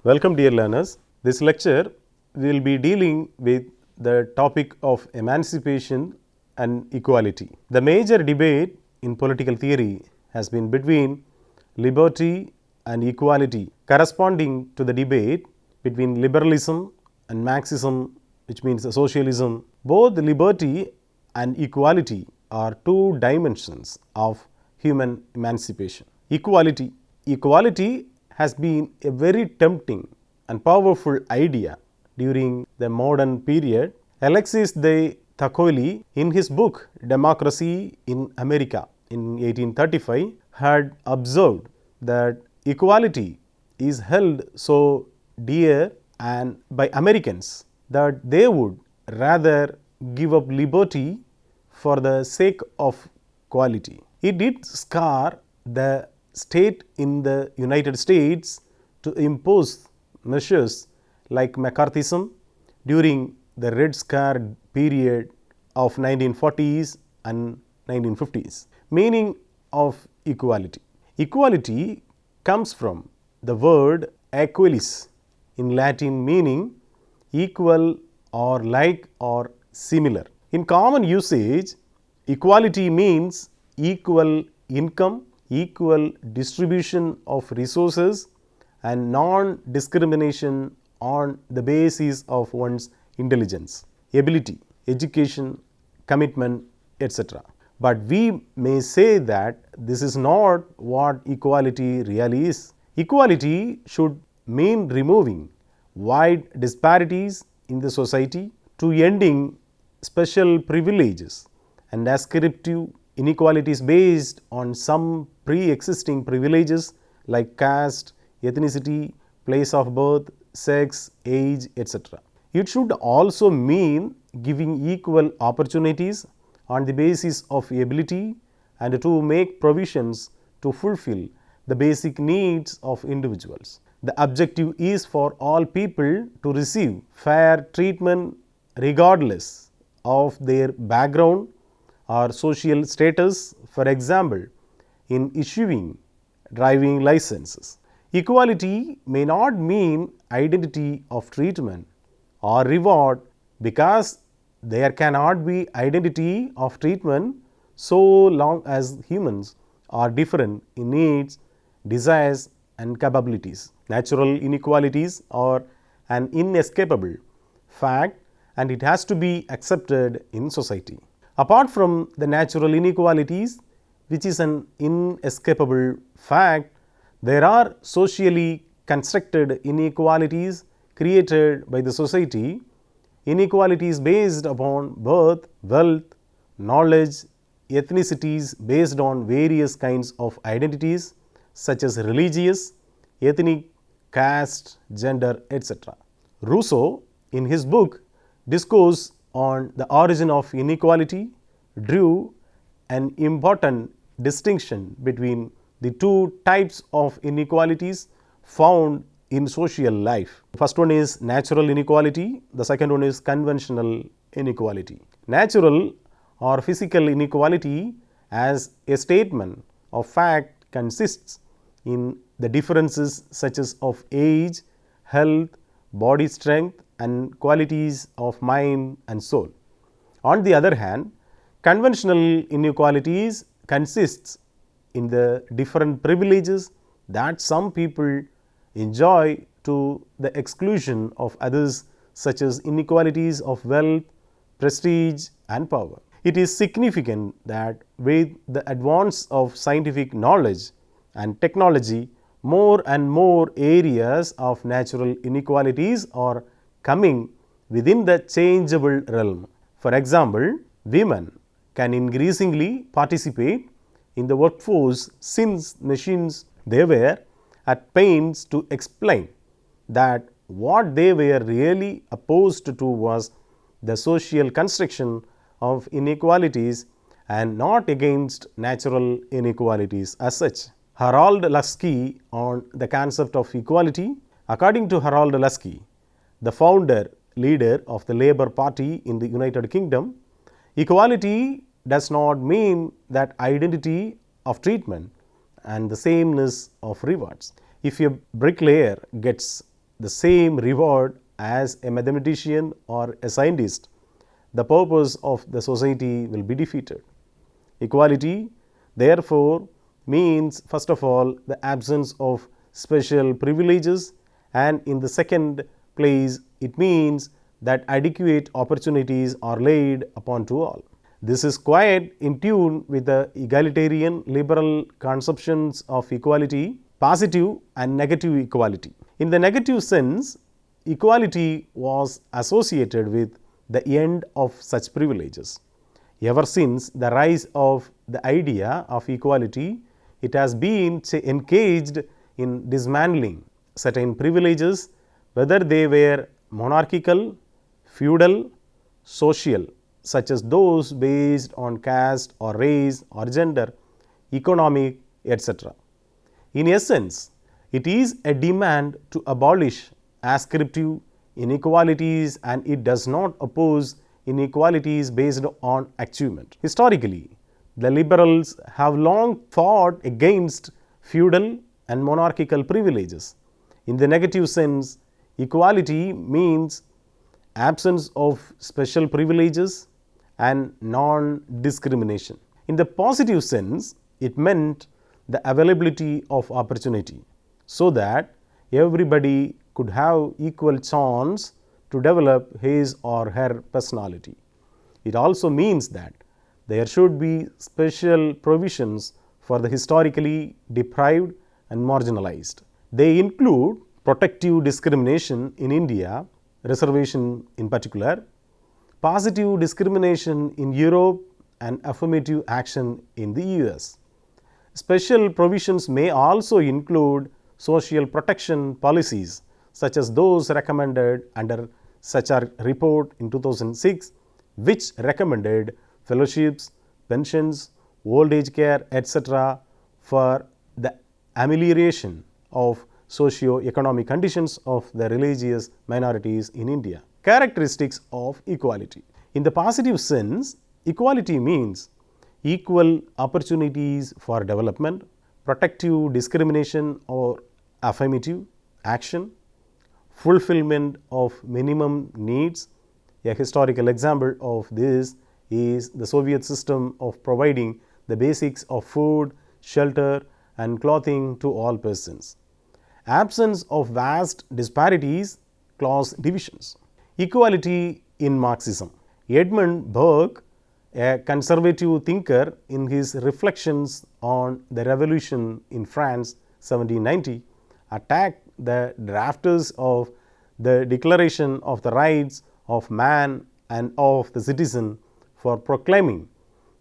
Welcome dear learners. This lecture will be dealing with the topic of emancipation and equality. The major debate in political theory has been between liberty and equality, corresponding to the debate between liberalism and Marxism, which means socialism. Both liberty and equality are two dimensions of human emancipation. Equality has been a very tempting and powerful idea during the modern period. Alexis de Tocqueville, in his book Democracy in America in 1835, had observed that equality is held so dear and by Americans that they would rather give up liberty for the sake of equality. It did scar the state in the United States to impose measures like McCarthyism during the Red Scare period of 1940s and 1950s. Meaning of equality. Equality comes from the word aequalis in Latin, meaning equal or like or similar. In common usage, equality means equal income, equal distribution of resources and non-discrimination on the basis of one's intelligence, ability, education, commitment, etc. But we may say that this is not what equality really is. Equality should mean removing wide disparities in the society to ending special privileges and ascriptive inequalities based on some pre-existing privileges like caste, ethnicity, place of birth, sex, age, etc. It should also mean giving equal opportunities on the basis of ability and to make provisions to fulfill the basic needs of individuals. The objective is for all people to receive fair treatment regardless of their background or social status, for example, in issuing driving licenses. Equality may not mean identity of treatment or reward, because there cannot be identity of treatment so long as humans are different in needs, desires and capabilities. Natural inequalities are an inescapable fact and it has to be accepted in society. Apart from the natural inequalities, which is an inescapable fact, there are socially constructed inequalities created by the society, inequalities based upon birth, wealth, knowledge, ethnicities based on various kinds of identities such as religious, ethnic, caste, gender, etc. Rousseau, in his book Discourse on the Origin of Inequality, drew an important distinction between the two types of inequalities found in social life. The first one is natural inequality, the second one is conventional inequality. Natural or physical inequality as a statement of fact consists in the differences such as of age, health, body strength and qualities of mind and soul. On the other hand, conventional inequalities consists in the different privileges that some people enjoy to the exclusion of others, such as inequalities of wealth, prestige and power. It is significant that with the advance of scientific knowledge and technology, more and more areas of natural inequalities are coming within the changeable realm. For example, women can increasingly participate in the workforce since machines they were at pains to explain that what they were really opposed to was the social construction of inequalities and not against natural inequalities as such. Harold Lasky on the concept of equality. According to Harold Lasky, the founder leader of the Labour Party in the United Kingdom, equality does not mean that identity of treatment and the sameness of rewards. If a bricklayer gets the same reward as a mathematician or a scientist, the purpose of the society will be defeated. Equality, therefore, means first of all the absence of special privileges, and in the second place it means that adequate opportunities are laid upon to all. This is quite in tune with the egalitarian liberal conceptions of equality, positive and negative equality. In the negative sense, equality was associated with the end of such privileges. Ever since the rise of the idea of equality, it has been engaged in dismantling certain privileges, whether they were monarchical, feudal, social, such as those based on caste or race or gender, economic, etc. In essence, it is a demand to abolish ascriptive inequalities, and it does not oppose inequalities based on achievement. Historically, the liberals have long fought against feudal and monarchical privileges. In the negative sense, equality means absence of special privileges and non-discrimination. In the positive sense, it meant the availability of opportunity, so that everybody could have equal chance to develop his or her personality. It also means that there should be special provisions for the historically deprived and marginalized. They include protective discrimination in India, reservation in particular, positive discrimination in Europe, and affirmative action in the US. Special provisions may also include social protection policies, such as those recommended under such a report in 2006, which recommended fellowships, pensions, old age care, etc., for the amelioration of socio-economic conditions of the religious minorities in India. Characteristics of equality. In the positive sense, equality means equal opportunities for development, protective discrimination or affirmative action, fulfillment of minimum needs. A historical example of this is the Soviet system of providing the basics of food, shelter, and clothing to all persons. Absence of vast disparities, class divisions. Equality in Marxism. Edmund Burke, a conservative thinker, in his reflections on the revolution in France 1790, attacked the drafters of the Declaration of the Rights of Man and of the Citizen for proclaiming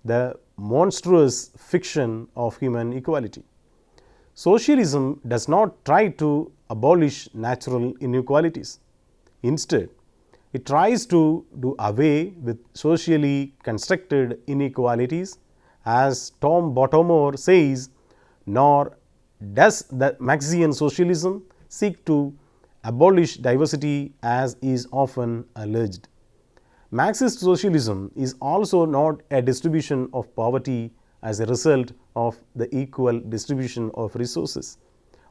the monstrous fiction of human equality. Socialism does not try to abolish natural inequalities. Instead, it tries to do away with socially constructed inequalities. As Tom Bottomore says, nor does the Marxian socialism seek to abolish diversity, as is often alleged. Marxist socialism is also not a distribution of poverty as a result of the equal distribution of resources.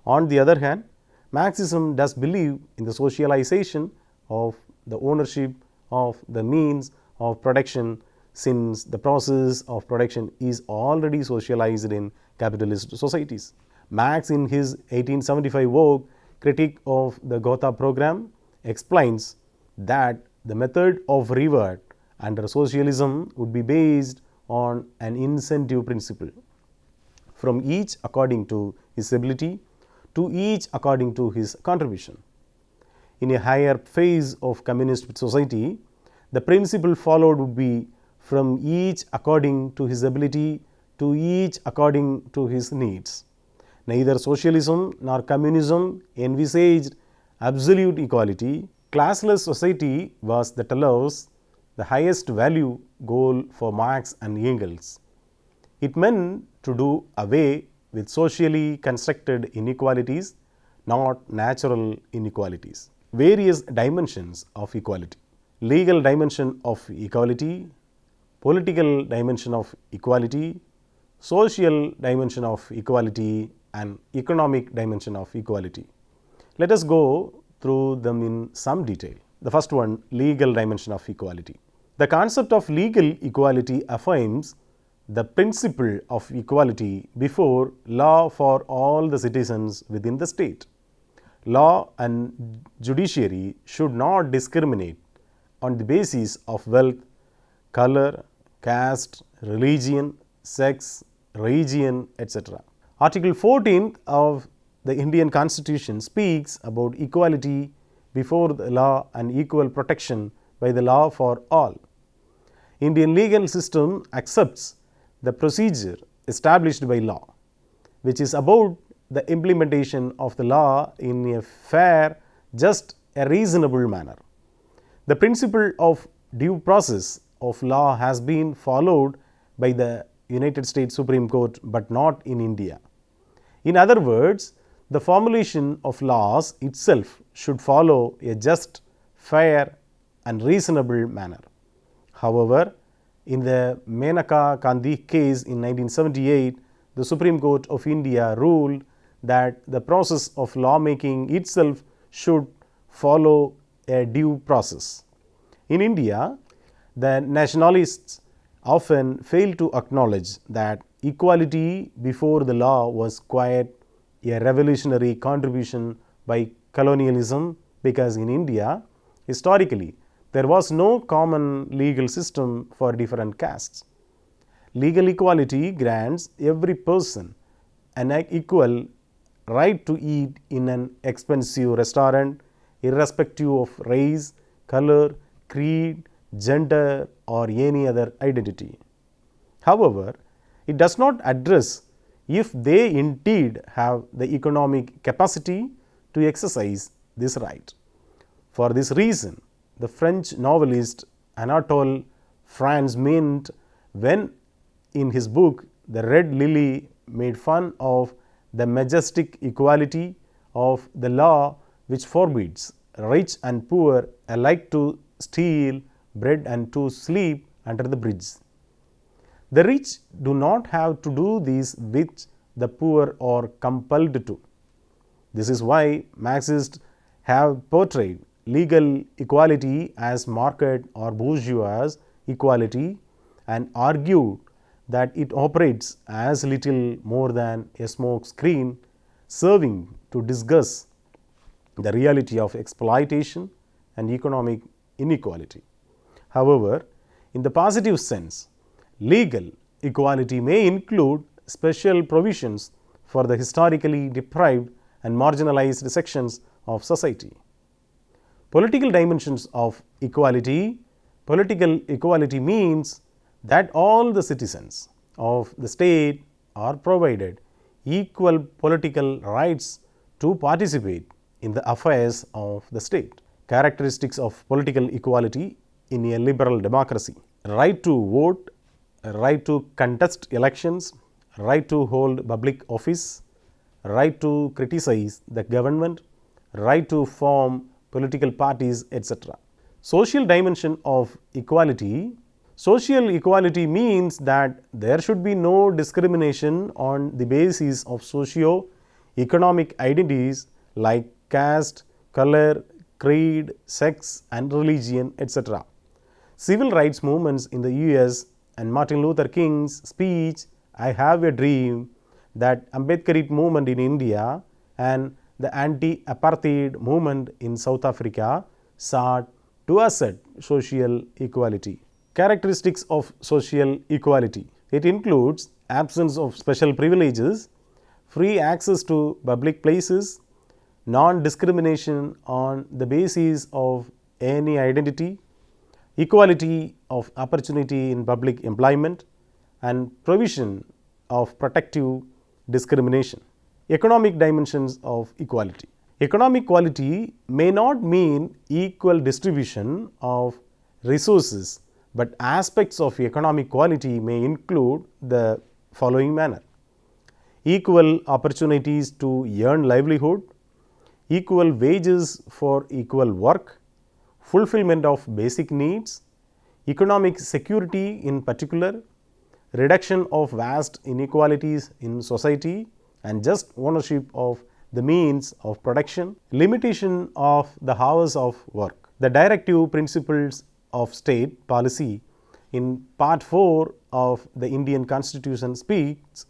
On the other hand, Marxism does believe in the socialization of the ownership of the means of production, since the process of production is already socialized in capitalist societies. Marx, in his 1875 work Critique of the Gotha Program, explains that the method of reward under socialism would be based on an incentive principle, from each according to his ability to each according to his contribution. In a higher phase of communist society, the principle followed would be from each according to his ability to each according to his needs. Neither socialism nor communism envisaged absolute equality. Classless society was the telos, the highest value goal for Marx and Engels. It meant to do away with socially constructed inequalities, not natural inequalities. Various dimensions of equality. Legal dimension of equality, political dimension of equality, social dimension of equality, and economic dimension of equality. Let us go through them in some detail. The first one, legal dimension of equality. The concept of legal equality affirms the principle of equality before law for all the citizens within the state. Law and judiciary should not discriminate on the basis of wealth, color, caste, religion, sex, region, etc. Article 14 of the Indian Constitution speaks about equality before the law and equal protection by the law for all. Indian legal system accepts the procedure established by law, which is about the implementation of the law in a fair, just, a reasonable manner. The principle of due process of law has been followed by the United States Supreme Court, but not in India. In other words, the formulation of laws itself should follow a just, fair and reasonable manner. However, in the Menaka Gandhi case in 1978, the Supreme Court of India ruled that the process of lawmaking itself should follow a due process. In India, the nationalists often fail to acknowledge that equality before the law was quite a revolutionary contribution by colonialism, because in India, historically, there was no common legal system for different castes. Legal equality grants every person an equal right to eat in an expensive restaurant, irrespective of race, color, creed, gender, or any other identity. However, it does not address if they indeed have the economic capacity to exercise this right. For this reason, the French novelist Anatole France meant when in his book The Red Lily made fun of the majestic equality of the law which forbids rich and poor alike to steal bread and to sleep under the bridge. The rich do not have to do this which the poor are compelled to. This is why Marxists have portrayed legal equality as market or bourgeois equality and argued that it operates as little more than a smoke screen serving to discuss the reality of exploitation and economic inequality. However, in the positive sense, legal equality may include special provisions for the historically deprived and marginalized sections of society. Political dimensions of equality. Political equality means that all the citizens of the state are provided equal political rights to participate in the affairs of the state. Characteristics of political equality in a liberal democracy: right to vote, right to contest elections, right to hold public office, right to criticize the government, right to form political parties, etc. Social dimension of equality. Social equality means that there should be no discrimination on the basis of socio-economic identities like caste, color, creed, sex and religion, etc. Civil rights movements in the US and Martin Luther King's speech, "I have a dream," that Ambedkarite movement in India and the anti-apartheid movement in South Africa sought to assert social equality. Characteristics of social equality. It includes absence of special privileges, free access to public places, non-discrimination on the basis of any identity, equality of opportunity in public employment, and provision of protective discrimination. Economic dimensions of equality. Economic equality may not mean equal distribution of resources, but aspects of economic equality may include the following manner: equal opportunities to earn livelihood, equal wages for equal work, fulfillment of basic needs, economic security in particular, reduction of vast inequalities in society, and just ownership of the means of production, limitation of the hours of work. The directive principles of state policy in Part 4 of the Indian Constitution speaks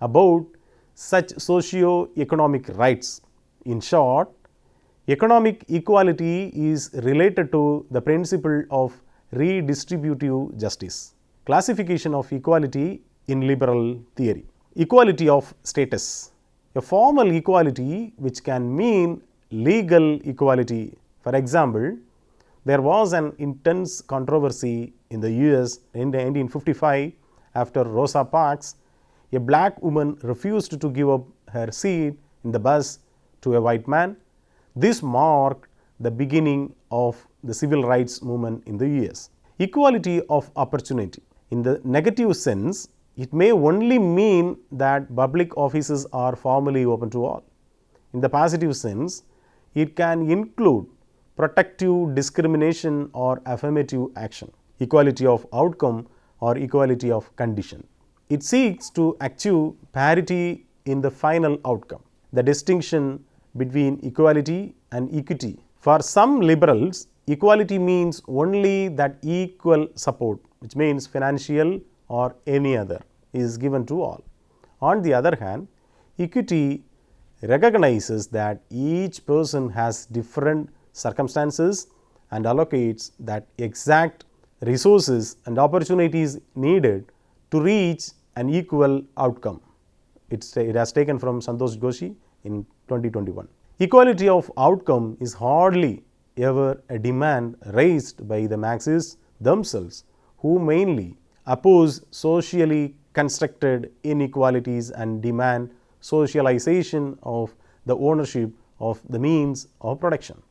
about such socio-economic rights. In short, economic equality is related to the principle of redistributive justice. Classification of equality in liberal theory. Equality of status. A formal equality which can mean legal equality. For example, there was an intense controversy in the US in 1955 after Rosa Parks. A black woman refused to give up her seat in the bus to a white man. This marked the beginning of the civil rights movement in the US. Equality of opportunity. In the negative sense, it may only mean that public offices are formally open to all. In the positive sense, it can include protective discrimination or affirmative action, equality of outcome or equality of condition. It seeks to achieve parity in the final outcome. The distinction between equality and equity. For some liberals, equality means only that equal support, which means financial or any other, is given to all. On the other hand, equity recognizes that each person has different circumstances and allocates that exact resources and opportunities needed to reach an equal outcome. It has taken from Santosh Joshi in 2021. Equality of outcome is hardly ever a demand raised by the Marxists themselves, who mainly oppose socially constructed inequalities and demand socialization of the ownership of the means of production.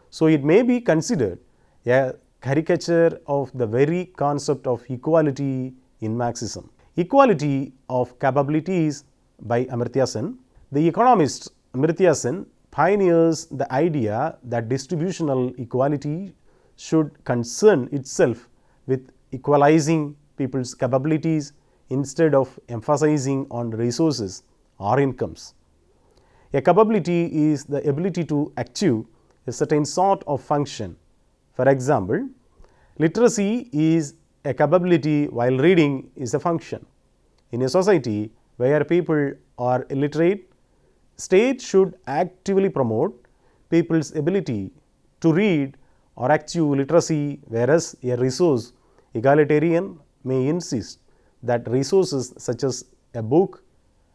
So, it may be considered a caricature of the very concept of equality in Marxism. Equality of capabilities by Amartya Sen. The economist Amartya Sen pioneers the idea that distributional equality should concern itself with equalizing people's capabilities instead of emphasizing on resources or incomes. A capability is the ability to achieve a certain sort of function. For example, literacy is a capability while reading is a function. In a society where people are illiterate, state should actively promote people's ability to read or achieve literacy, whereas a resource egalitarian may insist that resources such as a book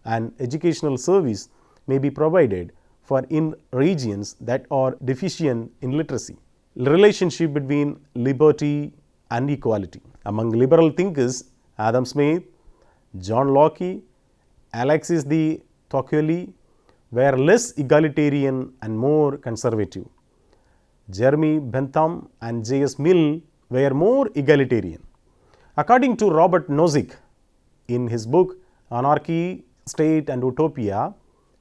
and educational service may be provided for in regions that are deficient in literacy. Relationship between liberty and equality. Among liberal thinkers, Adam Smith, John Locke, Alexis de Tocqueville were less egalitarian and more conservative. Jeremy Bentham and J.S. Mill were more egalitarian. According to Robert Nozick, in his book Anarchy, State and Utopia,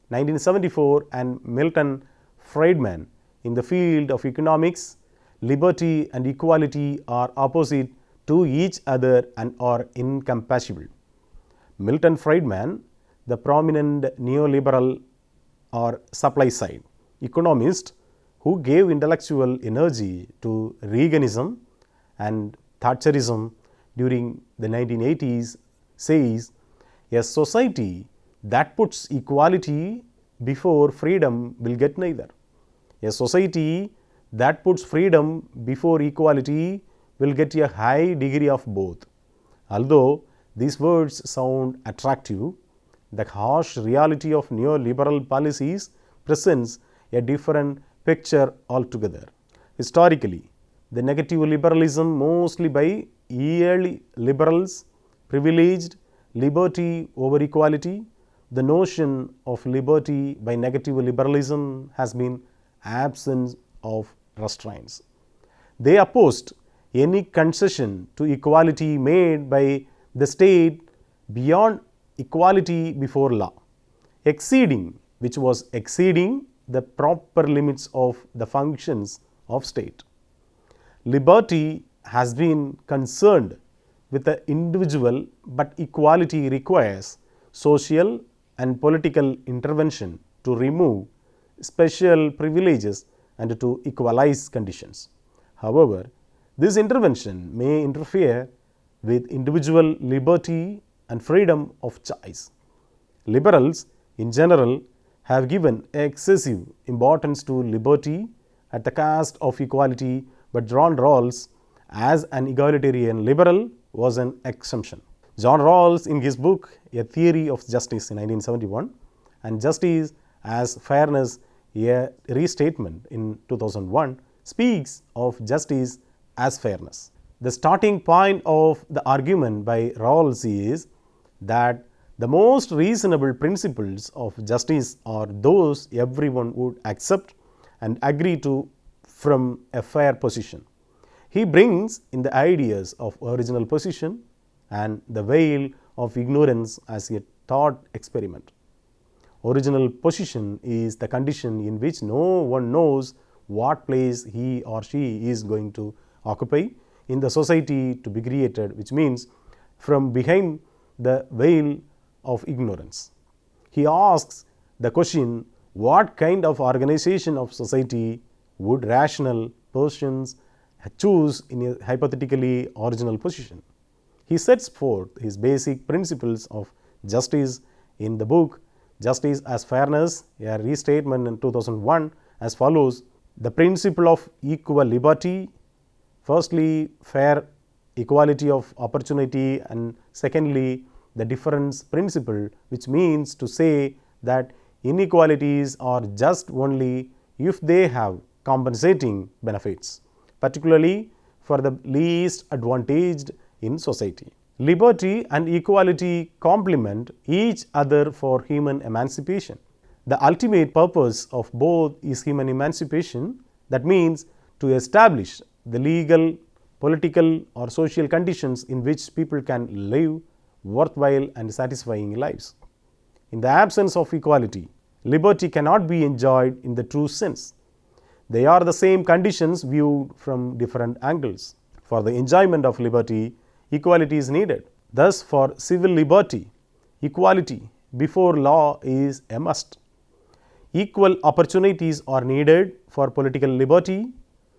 1974, and Milton Friedman, in the field of economics, liberty and equality are opposite to each other and are incompatible. Milton Friedman, the prominent neoliberal or supply side economist who gave intellectual energy to Reaganism and Thatcherism during the 1980s, says a society that puts equality before freedom will get neither. A society that puts freedom before equality will get a high degree of both. Although these words sound attractive, the harsh reality of neoliberal policies presents a different picture altogether. Historically, the negative liberalism, mostly by early liberals, privileged liberty over equality. The notion of liberty by negative liberalism has been absence of restraints. They opposed any concession to equality made by the state beyond equality before law, which was exceeding the proper limits of the functions of state. Liberty has been concerned with the individual, but equality requires social and political intervention to remove special privileges and to equalize conditions. However, this intervention may interfere with individual liberty and freedom of choice. Liberals, in general, have given excessive importance to liberty at the cost of equality, but John Rawls, as an egalitarian liberal, was an exception. John Rawls, in his book A Theory of Justice in 1971 and Justice as Fairness, a Restatement in 2001, speaks of justice as fairness. The starting point of the argument by Rawls is that the most reasonable principles of justice are those everyone would accept and agree to from a fair position. He brings in the ideas of original position and the veil of ignorance as a thought experiment. Original position is the condition in which no one knows what place he or she is going to occupy in the society to be created, which means from behind the veil of ignorance. He asks the question, what kind of organization of society would rational persons choose in a hypothetically original position? He sets forth his basic principles of justice in the book Justice as Fairness, a Restatement in 2001 as follows: the principle of equal liberty, firstly fair equality of opportunity, and secondly the difference principle, which means to say that inequalities are just only if they have compensating benefits, particularly for the least advantaged in society. Liberty and equality complement each other for human emancipation. The ultimate purpose of both is human emancipation, that means to establish the legal, political, or social conditions in which people can live worthwhile and satisfying lives. In the absence of equality, liberty cannot be enjoyed in the true sense. They are the same conditions viewed from different angles. For the enjoyment of liberty, equality is needed. Thus, for civil liberty, equality before law is a must. Equal opportunities are needed for political liberty,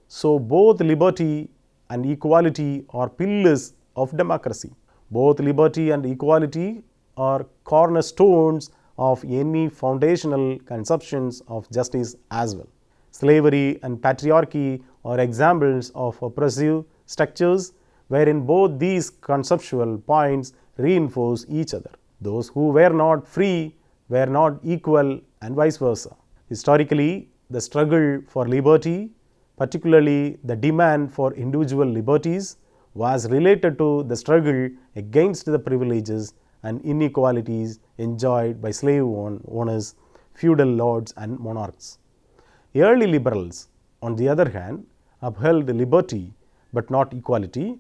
so both liberty and equality are pillars of democracy. Both liberty and equality are cornerstones of any foundational conceptions of justice as well. Slavery and patriarchy are examples of oppressive structures wherein both these conceptual points reinforce each other. Those who were not free were not equal, and vice versa. Historically, the struggle for liberty, particularly the demand for individual liberties, was related to the struggle against the privileges and inequalities enjoyed by slave owners, feudal lords, and monarchs. Early liberals, on the other hand, upheld liberty but not equality.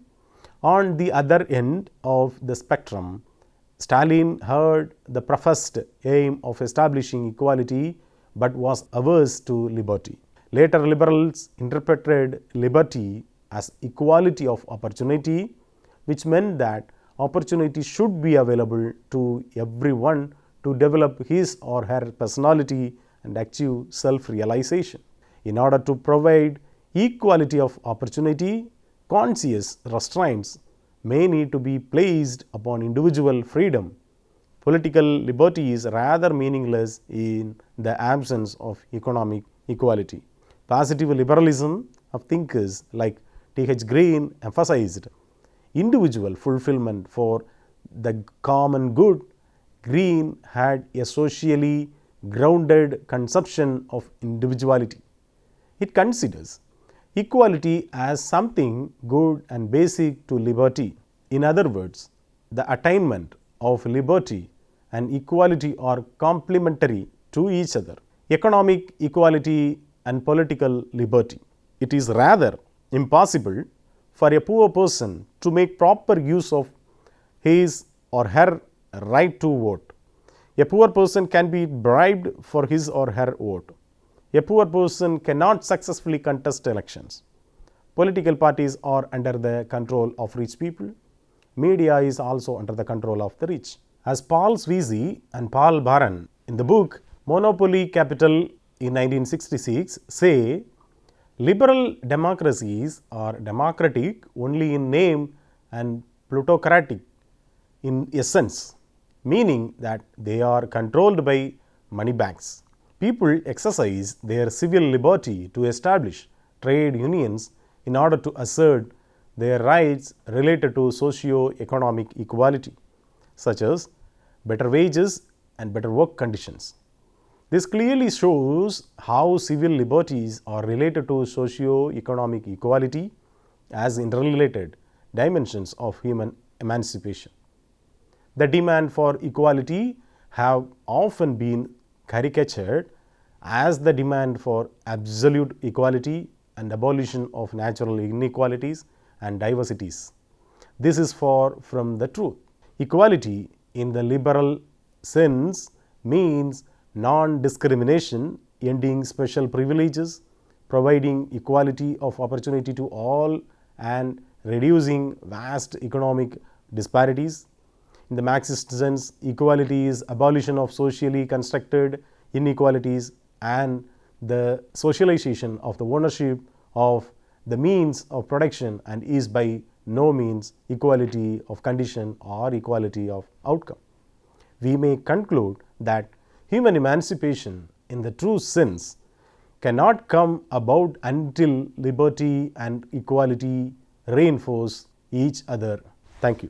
On the other end of the spectrum, Stalin heard the professed aim of establishing equality but was averse to liberty. Later liberals interpreted liberty as equality of opportunity, which meant that opportunity should be available to everyone to develop his or her personality and achieve self-realization. In order to provide equality of opportunity, conscious restraints may need to be placed upon individual freedom. Political liberty is rather meaningless in the absence of economic equality. Positive liberalism of thinkers like T.H. Green emphasized individual fulfillment for the common good. Green had a socially grounded conception of individuality. It considers equality as something good and basic to liberty. In other words, the attainment of liberty and equality are complementary to each other. Economic equality and political liberty. It is rather impossible for a poor person to make proper use of his or her right to vote. A poor person can be bribed for his or her vote. A poor person cannot successfully contest elections. Political parties are under the control of rich people. Media is also under the control of the rich. As Paul Sweezy and Paul Baran in the book Monopoly Capital in 1966 say liberal democracies are democratic only in name and plutocratic in essence, meaning that they are controlled by money banks. People exercise their civil liberty to establish trade unions in order to assert their rights related to socio-economic equality, such as better wages and better work conditions. This clearly shows how civil liberties are related to socio-economic equality as interrelated dimensions of human emancipation. The demand for equality have often been caricatured as the demand for absolute equality and abolition of natural inequalities and diversities. This is far from the truth. Equality in the liberal sense means non-discrimination, ending special privileges, providing equality of opportunity to all, and reducing vast economic disparities. In the Marxist sense, equality is abolition of socially constructed inequalities and the socialization of the ownership of the means of production, and is by no means equality of condition or equality of outcome. We may conclude that human emancipation in the true sense cannot come about until liberty and equality reinforce each other. Thank you.